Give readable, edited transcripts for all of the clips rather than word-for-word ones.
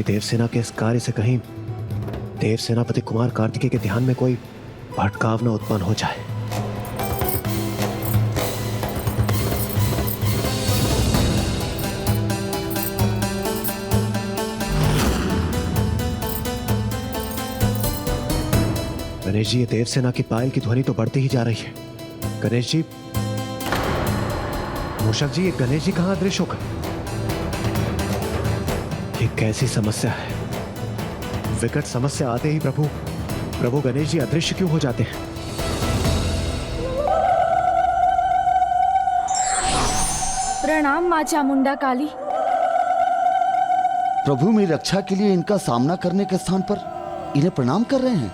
देवसेना के इस कार्य से कहीं देव सेनापति कुमार कार्तिकेय के ध्यान में कोई भटकाव न उत्पन्न हो जाए। गणेश जी, ये देवसेना की पायल की ध्वनि तो बढ़ती ही जा रही है। गणेश जी, मूषक जी, ये गणेश जी कहां अदृश्य हो गए? ये कैसी समस्या है? विकट समस्या आते ही प्रभु गणेश जी अदृश्य क्यों हो जाते हैं? प्रणाम मां चामुंडा काली। प्रभु मेरी रक्षा के लिए इनका सामना करने के स्थान पर इन्हें प्रणाम कर रहे हैं।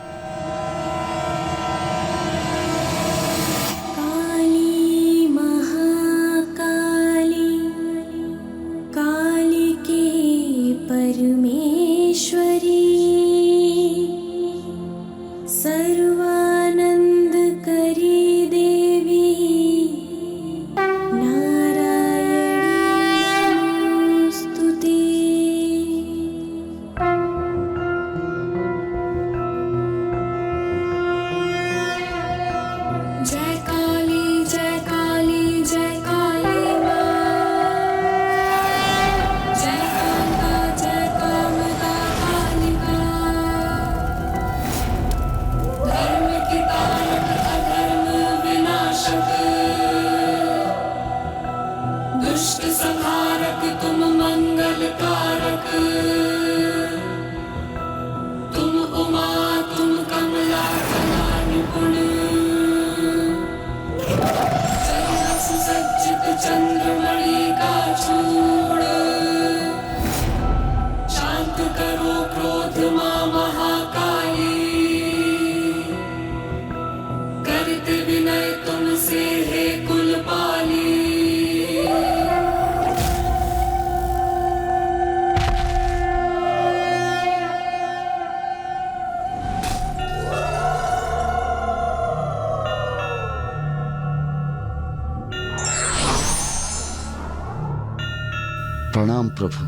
प्रणाम प्रभु।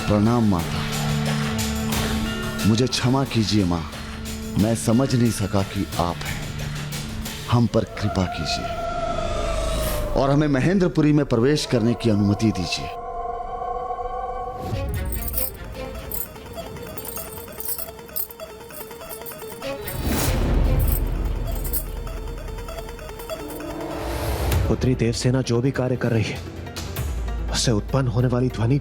प्रणाम माता। मुझे क्षमा कीजिए माँ, मैं समझ नहीं सका कि आप हैं। हम पर कृपा कीजिए और हमें महेंद्रपुरी में प्रवेश करने की अनुमति दीजिए। पुत्री देवसेना जो भी कार्य कर रही है, उससे उत्पन्न होने वाली ध्वनि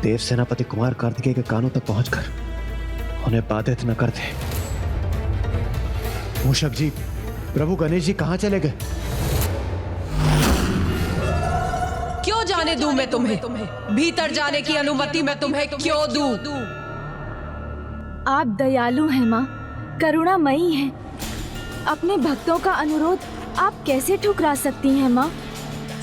देव सेनापति कुमार कार्तिकेय के कानों तक पहुंचकर उन्हें बाधित न कर दे। मूषक जी, प्रभु गणेश जी कहां चले गए? क्यों जाने दूं मैं तुम्हें? भीतर जाने की अनुमति मैं तुम्हें क्यों दूं? आप दयालु हैं माँ, करुणामयी हैं। अपने भक्तों का अनुरोध आप कैसे ठुकरा सकती हैं माँ?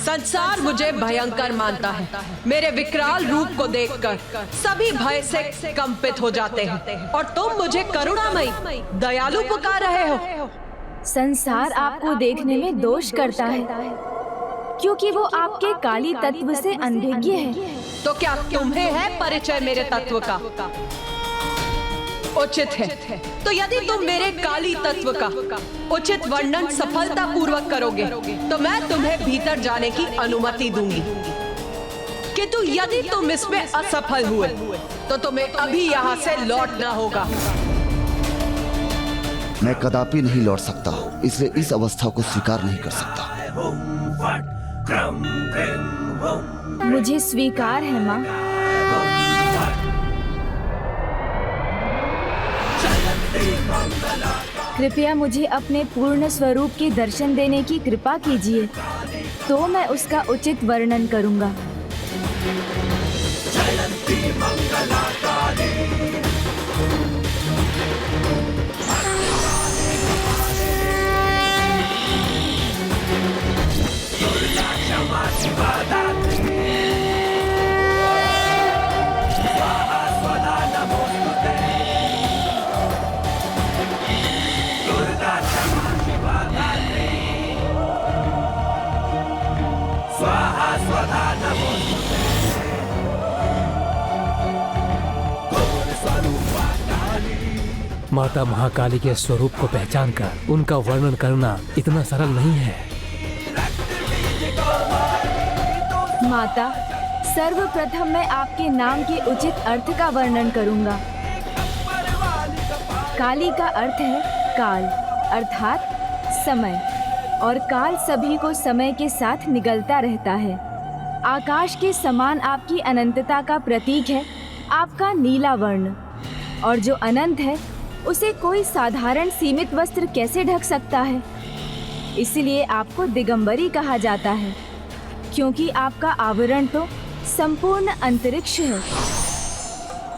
संसार मुझे भयंकर मानता है। मेरे विकराल रूप को देखकर सभी भय से कंपित हो जाते हैं और तुम मुझे करुणामयी, दयालु पुकार रहे हो। संसार आपको देखने में दोष करता है क्योंकि वो आपके काली तत्व से अनभिज्ञ है। तो क्या तुम्हें है परिचय मेरे तत्व का? उचित है। तो यदि तुम मेरे काली तत्व का उचित वर्णन सफलता पूर्वक करोगे तो मैं तुम्हें भीतर जाने की अनुमति दूंगी। किंतु यदि तुम इसमें असफल हुए तो तुम्हें अभी यहाँ से लौटना होगा। मैं कदापि नहीं लौट सकता, इसलिए इस अवस्था को स्वीकार नहीं कर सकता। मुझे स्वीकार है माँ। कृपया मुझे अपने पूर्ण स्वरूप के दर्शन देने की कृपा कीजिए, तो मैं उसका उचित वर्णन करूंगा। स्वाहा स्वधा नमोस्तुते। माता महाकाली के स्वरूप को पहचान कर उनका वर्णन करना इतना सरल नहीं है। माता, सर्वप्रथम मैं आपके नाम के उचित अर्थ का वर्णन करूंगा। काली का अर्थ है काल, अर्थात समय, और काल सभी को समय के साथ निगलता रहता है। आकाश के समान आपकी अनंतता का प्रतीक है आपका नीला वर्ण, और जो अनंत है उसे कोई साधारण सीमित वस्त्र कैसे ढक सकता है। इसलिए आपको दिगंबरी कहा जाता है, क्योंकि आपका आवरण तो संपूर्ण अंतरिक्ष है।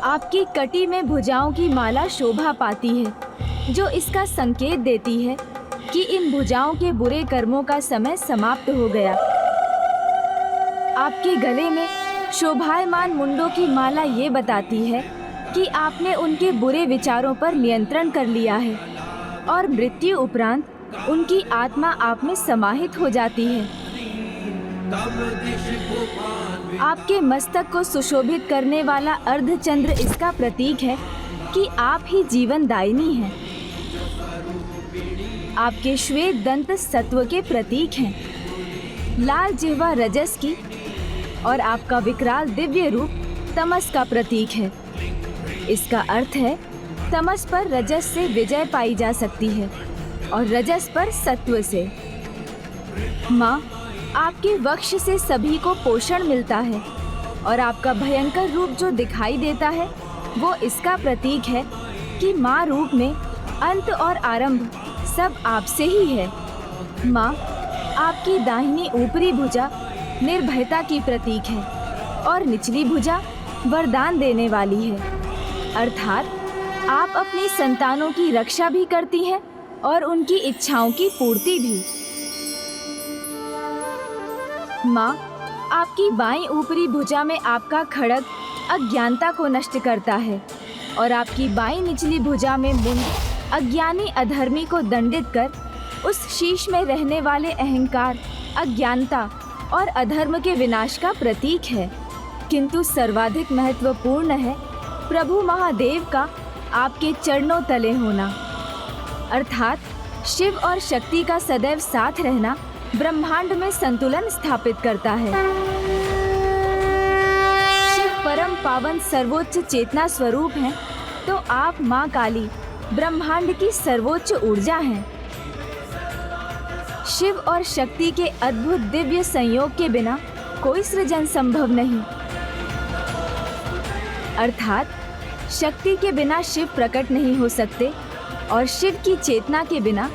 आपकी कटी में भुजाओं की माला शोभा पाती है, जो इसका संकेत देती है कि इन भुजाओं के बुरे कर्मों का समय समाप्त हो गया। आपके गले में शोभायमान मुंडों की माला ये बताती है कि आपने उनके बुरे विचारों पर नियंत्रण कर लिया है, और मृत्यु उपरांत उनकी आत्मा आप में समाहित हो जाती है। आपके मस्तक को सुशोभित करने वाला अर्धचंद्र इसका प्रतीक है कि आप ही जीवन दायिनी हैं। आपके श्वेत दंत सत्व के प्रतीक हैं, लाल जिह्वा रजस की, और आपका विकराल दिव्य रूप तमस का प्रतीक है। इसका अर्थ है तमस पर रजस से विजय पाई जा सकती है और रजस पर सत्व से। माँ, आपके वक्ष से सभी को पोषण मिलता है, और आपका भयंकर रूप जो दिखाई देता है वो इसका प्रतीक है कि माँ रूप में अंत और आरंभ सब आपसे ही है। माँ, आपकी दाहिनी ऊपरी भुजा निर्भयता की प्रतीक है, और निचली भुजा वरदान देने वाली है, अर्थात आप अपनी संतानों की रक्षा भी करती हैं और उनकी इच्छाओं की पूर्ति भी। माँ, आपकी बाईं ऊपरी भुजा में आपका खड्ग अज्ञानता को नष्ट करता है, और आपकी बाईं निचली भुजा में मुंड अज्ञानी अधर्मी को दंडित कर उस शीश में रहने वाले अहंकार, अज्ञानता और अधर्म के विनाश का प्रतीक है। किंतु सर्वाधिक महत्वपूर्ण है प्रभु महादेव का आपके चरणों तले होना, अर्थात शिव और शक्ति का सदैव साथ रहना ब्रह्मांड में संतुलन स्थापित करता है। शिव परम पावन सर्वोच्च चेतना स्वरूप हैं, तो आप माँ काली ब्रह्मांड की सर्वोच्च ऊर्जा हैं। शिव और शक्ति के अद्भुत दिव्य संयोग के बिना कोई सृजन संभव नहीं, अर्थात शक्ति के बिना शिव प्रकट नहीं हो सकते, और शिव की चेतना के बिना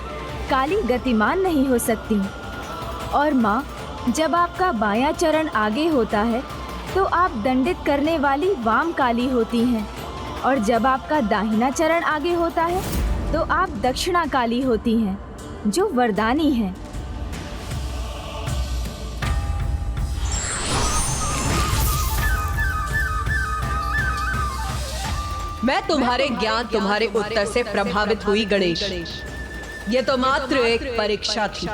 काली गतिमान नहीं हो सकती। और माँ, जब आपका बायां चरण आगे होता है तो आप दंडित करने वाली वाम काली होती हैं, और जब आपका दाहिना चरण आगे होता है तो आप दक्षिणा काली होती हैं, जो वरदानी है। मैं तुम्हारे ज्ञान, तुम्हारे उत्तर से प्रभावित हुई गणेश। ये तो मात्र एक परीक्षा थी,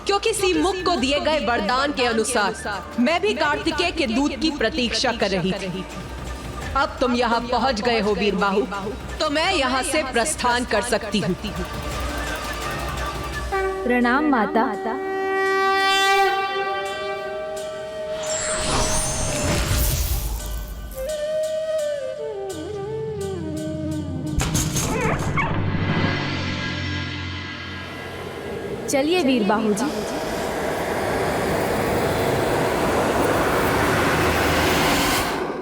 क्योंकि सीमुख को दिए गए वरदान के अनुसार मैं भी कार्तिकेय के दूत की प्रतीक्षा कर रही थी। अब तुम यहाँ पहुँच गए हो वीरबाहु, तो मैं यहाँ से प्रस्थान कर सकती हूँ। प्रणाम माता। चलिए वीरबाहु जी।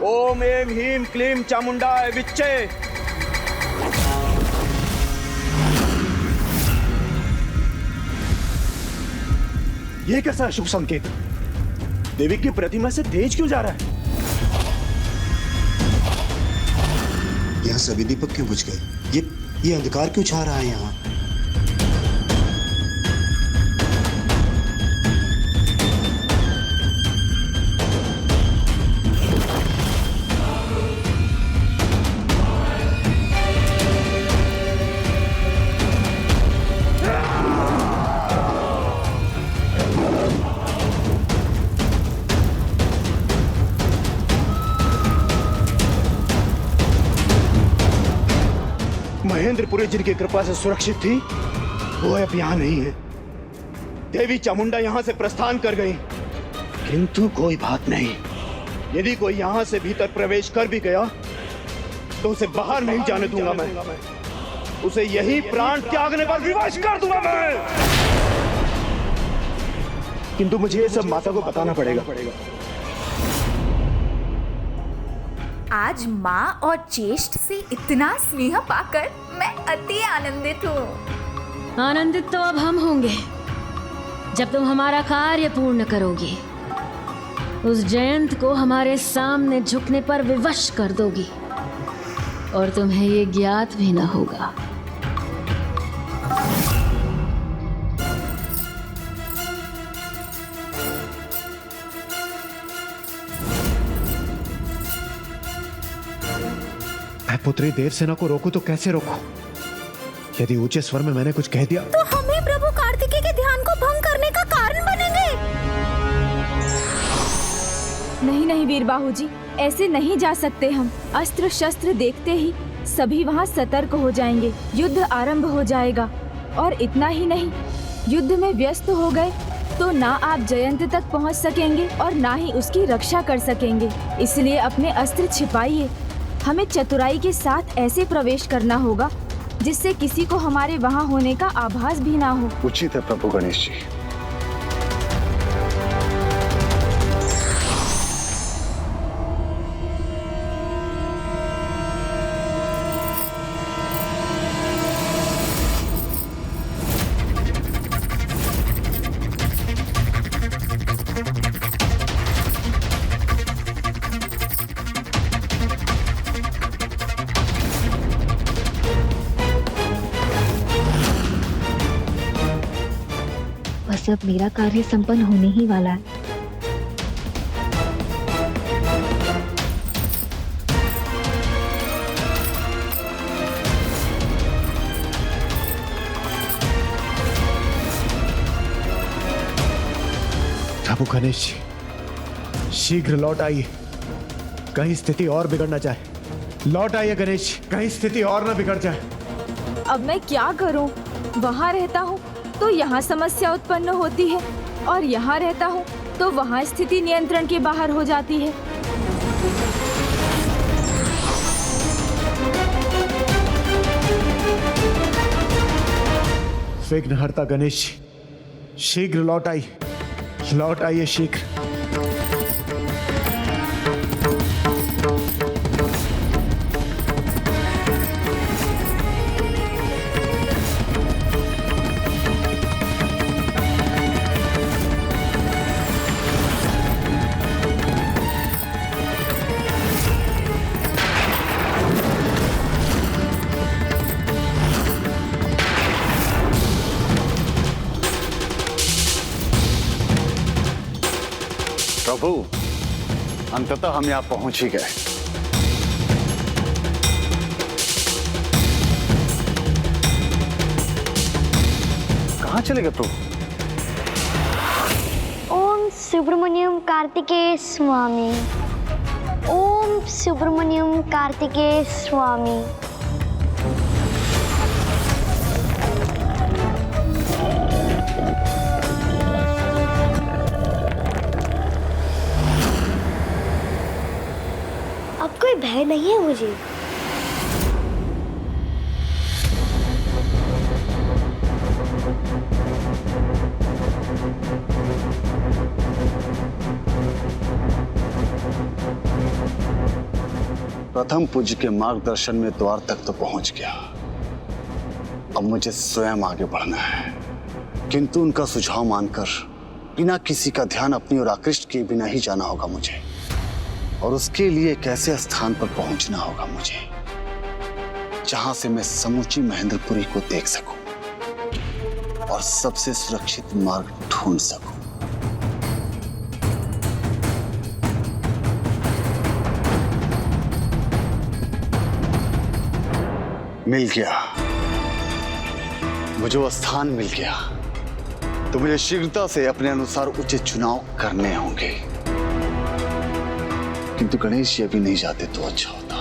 ओम ऐं ह्रीं क्लीं चामुंडाय विच्चे। ये कैसा शुभ संकेत? देवी की प्रतिमा से तेज क्यों जा रहा है? यहाँ सभी दीपक क्यों बुझ गए? ये अंधकार क्यों छा रहा है यहाँ? महेंद्रपुरी जिनकी कृपा से सुरक्षित थी वो अब यहाँ नहीं है। देवी चामुंडा यहाँ से प्रस्थान कर गई। किंतु कोई बात नहीं, यदि कोई यहाँ से भीतर प्रवेश कर भी गया तो उसे बाहर नहीं जाने दूंगा मैं। उसे यही प्राण त्यागने पर विवश कर दूंगा मैं। किंतु मुझे ये सब माता को बताना पड़ेगा। आज माँ और ज्येष्ठ से इतना स्नेह पाकर मैं अति आनंदित हूँ। आनंदित तो अब हम होंगे जब तुम हमारा कार्य पूर्ण करोगी, उस जयंत को हमारे सामने झुकने पर विवश कर दोगी और तुम्हें ये ज्ञात भी न होगा। मैं पुत्री देवसेना को रोकूं तो कैसे रोकूं? यदि ऊंचे स्वर में मैंने कुछ कह दिया तो हमें प्रभु कार्तिकेय के ध्यान को भंग करने का कारण बनेंगे। नहीं नहीं वीरबाहु जी, ऐसे नहीं जा सकते हम। अस्त्र शस्त्र देखते ही सभी वहाँ सतर्क हो जाएंगे, युद्ध आरंभ हो जाएगा। और इतना ही नहीं, युद्ध में व्यस्त हो गए तो ना आप जयंत तक पहुँच सकेंगे और ना ही उसकी रक्षा कर सकेंगे। इसलिए अपने अस्त्र छिपाइए। हमें चतुराई के साथ ऐसे प्रवेश करना होगा जिससे किसी को हमारे वहाँ होने का आभास भी ना हो। उचित है प्रभु गणेश जी। बस अब मेरा कार्य संपन्न होने ही वाला है। प्रभु गणेश जी, शीघ्र लौट आइए, कहीं स्थिति और बिगड़ न जाए। लौट आइए गणेश जी, कहीं स्थिति और न बिगड़ जाए। अब मैं क्या करूं? वहाँ रहता हूँ तो यहाँ समस्या उत्पन्न होती है और यहाँ रहता हूँ तो वहाँ स्थिति नियंत्रण के बाहर हो जाती है। विघ्नहर्ता गणेश जी, शीघ्र लौट आइए शीघ्र। प्रभु, अंततः हम यहाँ पहुंच ही गए। कहाँ चले गए प्रभु? ओम सुब्रमण्यम कार्तिकेय स्वामी, ओम सुब्रमण्यम कार्तिकेय स्वामी। अब कोई भय नहीं है मुझे। प्रथम पूज्य के मार्गदर्शन में द्वार तक तो पहुंच गया। अब मुझे स्वयं आगे बढ़ना है, किंतु उनका सुझाव मानकर बिना किसी का ध्यान अपनी ओर आकृष्ट किए बिना ही जाना होगा मुझे। और उसके लिए एक ऐसे स्थान पर पहुंचना होगा मुझे जहां से मैं समूची महेंद्रपुरी को देख सकूं और सबसे सुरक्षित मार्ग ढूंढ सकूं। मिल गया, मुझे वो स्थान मिल गया। तो मुझे शीघ्रता से अपने अनुसार उचित चुनाव करने होंगे। किंतु गणेश जी अभी नहीं जाते तो अच्छा होता।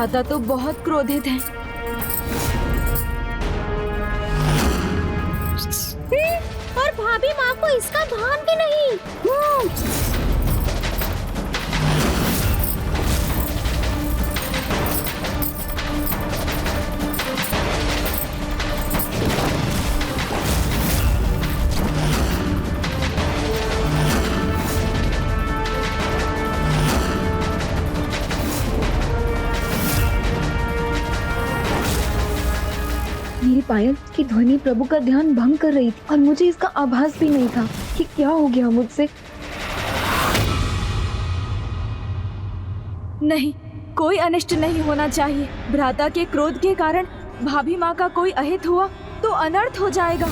भ्राता तो बहुत क्रोधित हैं। और भाभी माँ को इसका भान भी नहीं। मेरी पायल की ध्वनि प्रभु का ध्यान भंग कर रही थी और मुझे इसका आभास भी नहीं था कि क्या हो गया मुझसे। नहीं, कोई अनिष्ट नहीं होना चाहिए। भ्राता के क्रोध के कारण भाभी माँ का कोई अहित हुआ तो अनर्थ हो जाएगा।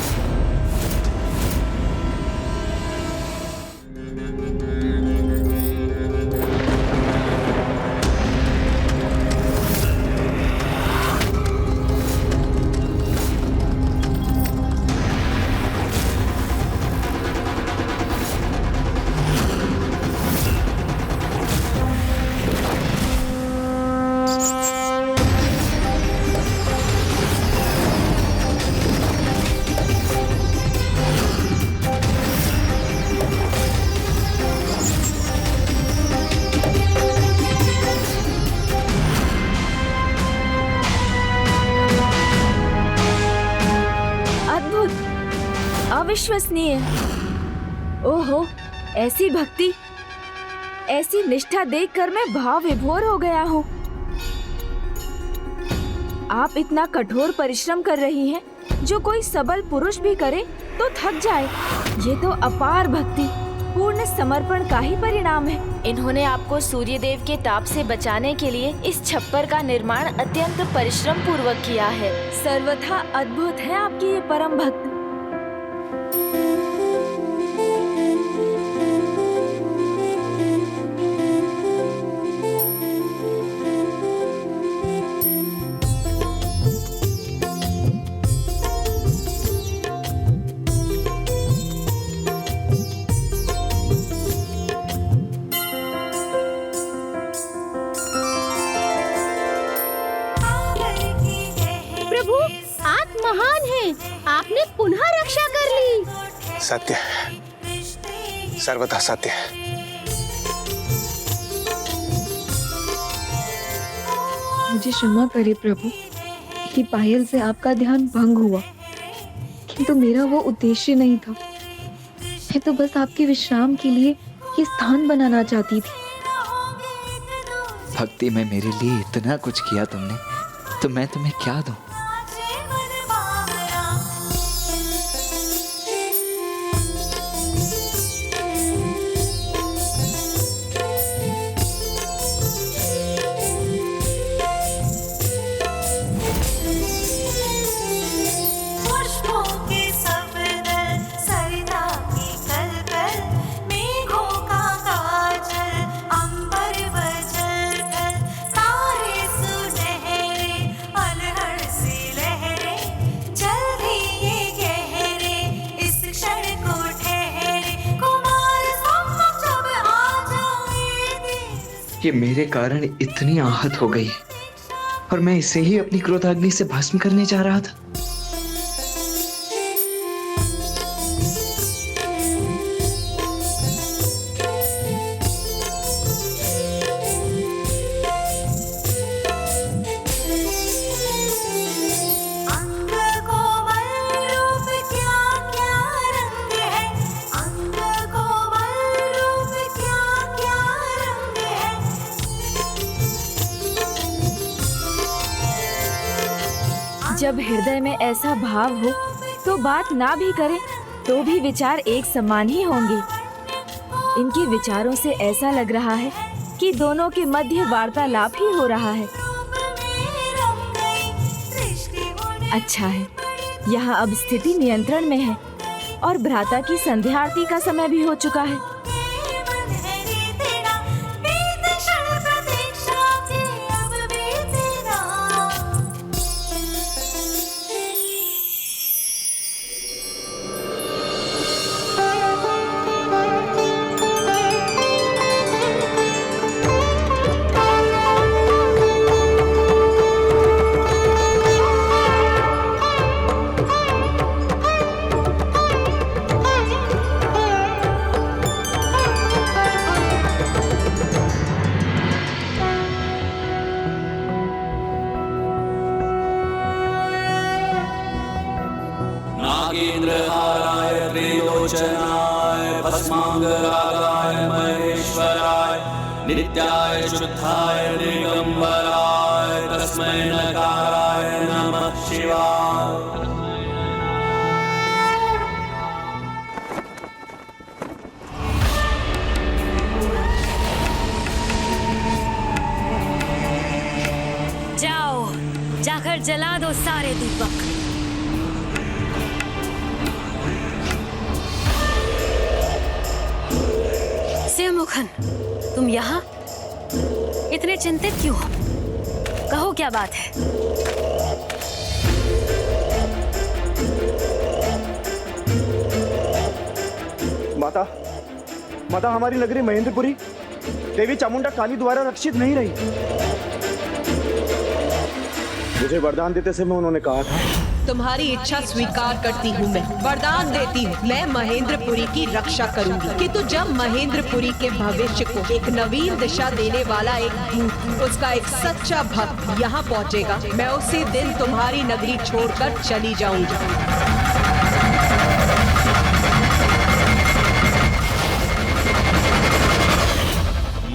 अविश्वसनीय। ओहो, ऐसी भक्ति, ऐसी निष्ठा देखकर मैं भाव विभोर हो गया हूँ। आप इतना कठोर परिश्रम कर रही हैं, जो कोई सबल पुरुष भी करे तो थक जाए। ये तो अपार भक्ति, पूर्ण समर्पण का ही परिणाम है। इन्होंने आपको सूर्यदेव के ताप से बचाने के लिए इस छप्पर का निर्माण अत्यंत परिश्रम पूर्वक किया है। सर्वथा अद्भुत है आपकी ये परम भक्त। महान है, आपने पुनः रक्षा कर ली। सत्य, सर्वथा सत्य। मुझे क्षमा करे प्रभु कि पायल से आपका ध्यान भंग हुआ, किंतु मेरा वो उद्देश्य नहीं था। मैं तो बस आपके विश्राम के लिए ये स्थान बनाना चाहती थी। भक्ति में मेरे लिए इतना कुछ किया तुमने, तो मैं तुम्हें क्या दूं? ये मेरे कारण इतनी आहत हो गई और मैं इसे ही अपनी क्रोधाग्नि से भस्म करने जा रहा था। जब हृदय में ऐसा भाव हो तो बात ना भी करें तो भी विचार एक समान ही होंगे। इनके विचारों से ऐसा लग रहा है कि दोनों के मध्य वार्तालाप ही हो रहा है। अच्छा है, यहाँ अब स्थिति नियंत्रण में है और भ्राता की संध्या आरती का समय भी हो चुका है। नागेन्द्रहाराय त्रिलोचनाय भस्मांगरागाय महेश्वराय नित्याय शुद्धाय दिगंबराय तस्मै नकाराय नमः शिवाय। जाओ, जाकर जला दो सारे दीपक। शिवमुखन, तुम यहाँ इतने चिंतित क्यों हो? कहो क्या बात है? माता, माता, हमारी नगरी महेंद्रपुरी देवी चामुंडा काली द्वारा रक्षित नहीं रही। मुझे वरदान देते समय उन्होंने कहा था, तुम्हारी इच्छा स्वीकार करती हूँ। मैं वरदान देती हूँ, मैं महेंद्रपुरी की रक्षा करूंगी। कि तू जब महेंद्रपुरी के भविष्य को एक नवीन दिशा देने वाला एक दूत, उसका एक सच्चा भक्त यहाँ पहुँचेगा, मैं उसी दिन तुम्हारी नगरी छोड़कर चली जाऊंगी।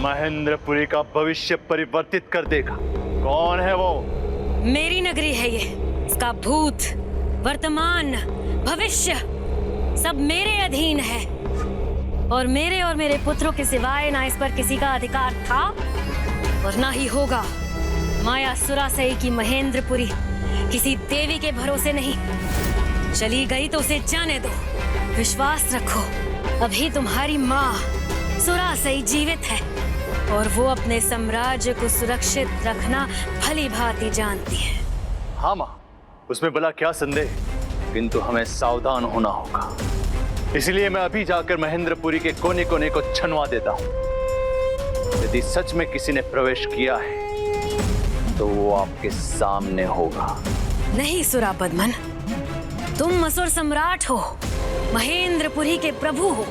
महेंद्रपुरी का भविष्य परिवर्तित कर देगा। कौन है वो? मेरी नगरी है ये। इसका भूत, वर्तमान, भविष्य सब मेरे अधीन है। और मेरे पुत्रों के सिवाय ना इस पर किसी का अधिकार था और ना ही होगा। माया सुरासई की महेंद्रपुरी किसी देवी के भरोसे नहीं। चली गई तो उसे जाने दो। विश्वास रखो, अभी तुम्हारी माँ सुरासई जीवित है और वो अपने साम्राज्य को सुरक्षित रखना भली भांति जानती है। हाँ माँ, उसमें भला क्या संदेह, किंतु हमें सावधान होना होगा। इसलिए मैं अभी जाकर महेंद्रपुरी के कोने कोने को छनवा देता हूँ। यदि सच में किसी ने प्रवेश किया है तो वो आपके सामने होगा। नहीं सुरापद्मन, तुम असुर सम्राट हो, महेंद्रपुरी के प्रभु हो।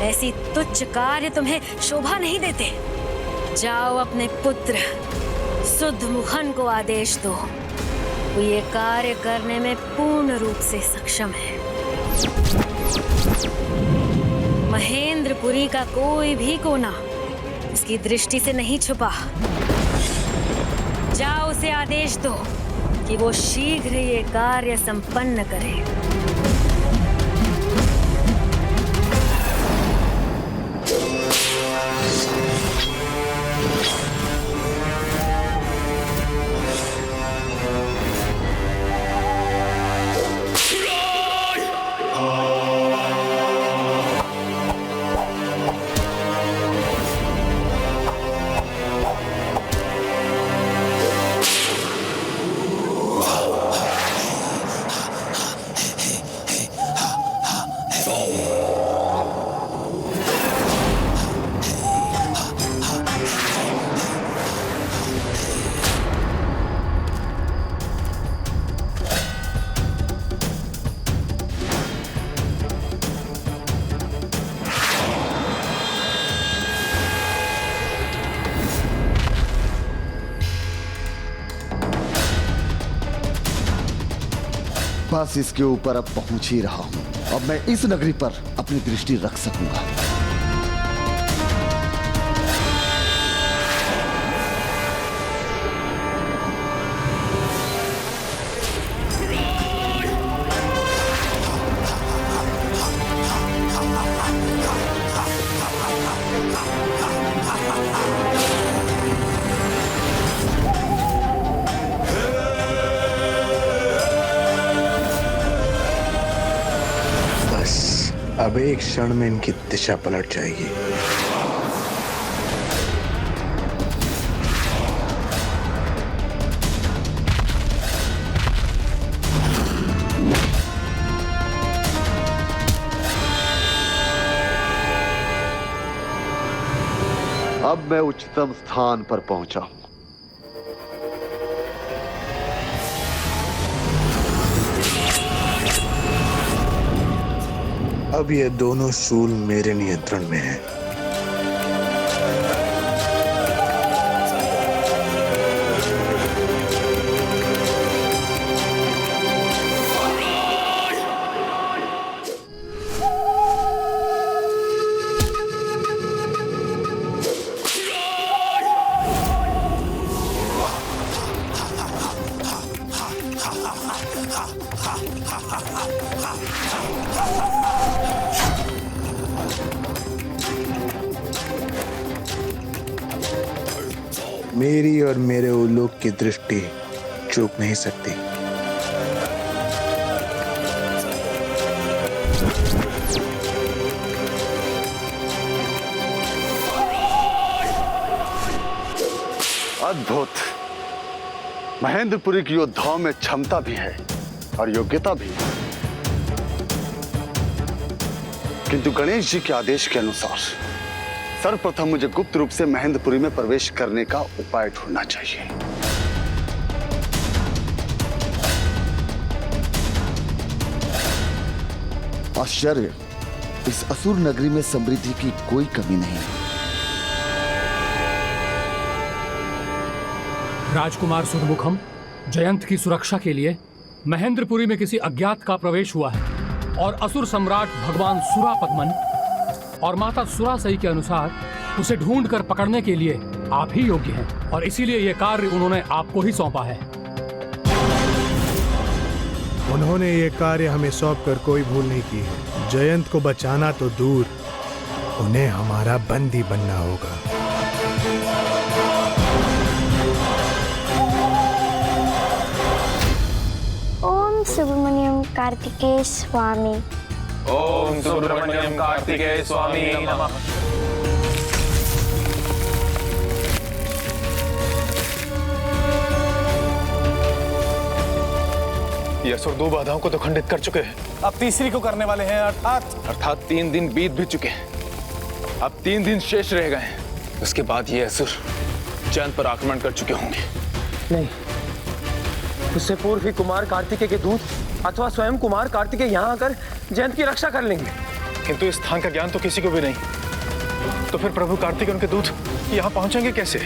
ऐसी तुच्छ कार्य तुम्हें शोभा नहीं देते। जाओ अपने पुत्र सुद्धमुखन को आदेश दो। वो ये कार्य करने में पूर्ण रूप से सक्षम है। महेंद्रपुरी का कोई भी कोना उसकी दृष्टि से नहीं छुपा। जाओ उसे आदेश दो कि वो शीघ्र ये कार्य संपन्न करे। बस इसके ऊपर अब पहुंच ही रहा हूं। अब मैं इस नगरी पर अपनी दृष्टि रख सकूंगा। अब एक क्षण में इनकी दिशा पलट जाएगी। अब मैं उच्चतम स्थान पर पहुंचा हूं। अब ये दोनों शूल मेरे नियंत्रण में हैं। मेरी और मेरे उल्लूक की दृष्टि चूक नहीं सकती। अद्भुत। महेंद्रपुरी की योद्धाओं में क्षमता भी है और योग्यता भी, किंतु गणेश जी के आदेश के अनुसार सर्वप्रथम मुझे गुप्त रूप से महेंद्रपुरी में प्रवेश करने का उपाय ढूंढना चाहिए। आश्चर्य, इस असुर नगरी में समृद्धि की कोई कमी नहीं। राजकुमार सुरमुखम, जयंत की सुरक्षा के लिए महेंद्रपुरी में किसी अज्ञात का प्रवेश हुआ है और असुर सम्राट भगवान सुरापद्मन और माता सुरासई के अनुसार उसे ढूंढकर पकड़ने के लिए आप ही योग्य हैं और इसीलिए यह कार्य उन्होंने आपको ही सौंपा है। उन्होंने ये कार्य हमें सौंपकर कोई भूल नहीं की है। जयंत को बचाना तो दूर, उन्हें हमारा बंदी बनना होगा। ओम सुब्रमण्यम कार्तिकेय स्वामी। ओम सुब्रमण्यम कार्तिकेय स्वामी नमः। ये असुर 2 बाधाओं को तो खंडित कर चुके हैं, अब तीसरी को करने वाले हैं। अर्थात 3 दिन बीत भी चुके हैं, अब 3 दिन शेष रह गए हैं। उसके बाद ये असुर जयंत पर आक्रमण कर चुके होंगे। नहीं, उससे पूर्व ही कुमार कार्तिकेय के दूत अथवा स्वयं कुमार कार्तिकेय यहाँ आकर जयंत की रक्षा कर लेंगे। किंतु इस स्थान का ज्ञान तो किसी को भी नहीं, तो फिर प्रभु कार्तिकेय उनके दूत यहाँ पहुंचेंगे कैसे?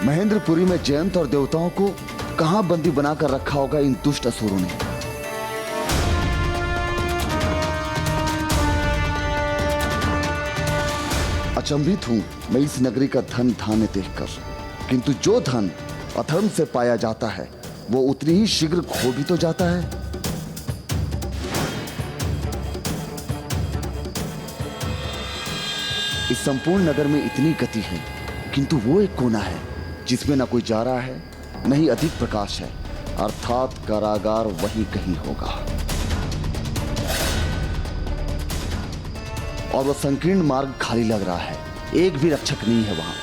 महेंद्रपुरी में जयंत और देवताओं को कहां बंदी बनाकर रखा होगा इन दुष्ट असुरों ने? अचंभित हूं मैं इस नगरी का धन धान्य देखकर, किंतु जो धन अधर्म से पाया जाता है वो उतनी ही शीघ्र खो भी तो जाता है। इस संपूर्ण नगर में इतनी गति है, किंतु वो एक कोना है जिसमें न कोई जा रहा है, न ही अधिक प्रकाश है, अर्थात कारागार वहीं कहीं होगा। और वह संकीर्ण मार्ग खाली लग रहा है, एक भी रक्षक नहीं है वहां,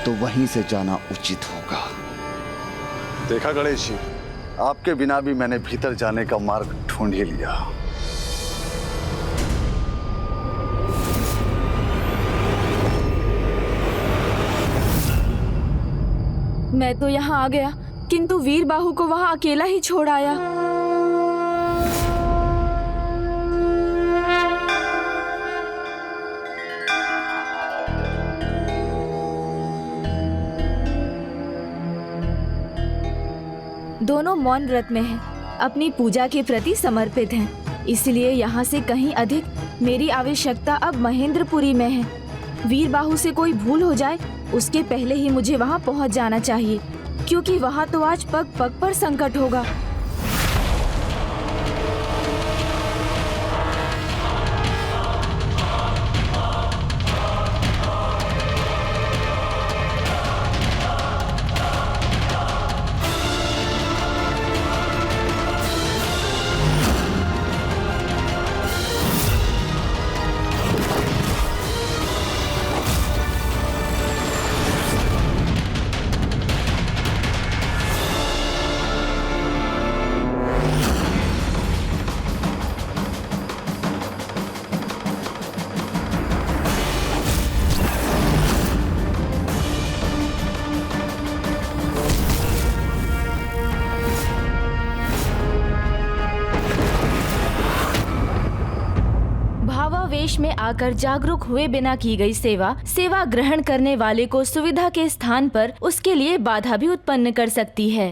तो वहीं से जाना उचित होगा। देखा गणेश जी, आपके बिना भी मैंने भीतर जाने का मार्ग ढूंढ ही लिया। मैं तो यहाँ आ गया, किंतु वीरबाहु को वहाँ अकेला ही छोड़ आया। दोनों मौन व्रत में हैं, अपनी पूजा के प्रति समर्पित हैं, इसलिए यहाँ से कहीं अधिक मेरी आवश्यकता अब महेंद्रपुरी में है। वीरबाहु से कोई भूल हो जाए उसके पहले ही मुझे वहाँ पहुँच जाना चाहिए, क्योंकि वहाँ तो आज पग पग पर संकट होगा। भावावेश में आकर जागरूक हुए बिना की गई सेवा ग्रहण करने वाले को सुविधा के स्थान पर उसके लिए बाधा भी उत्पन्न कर सकती है।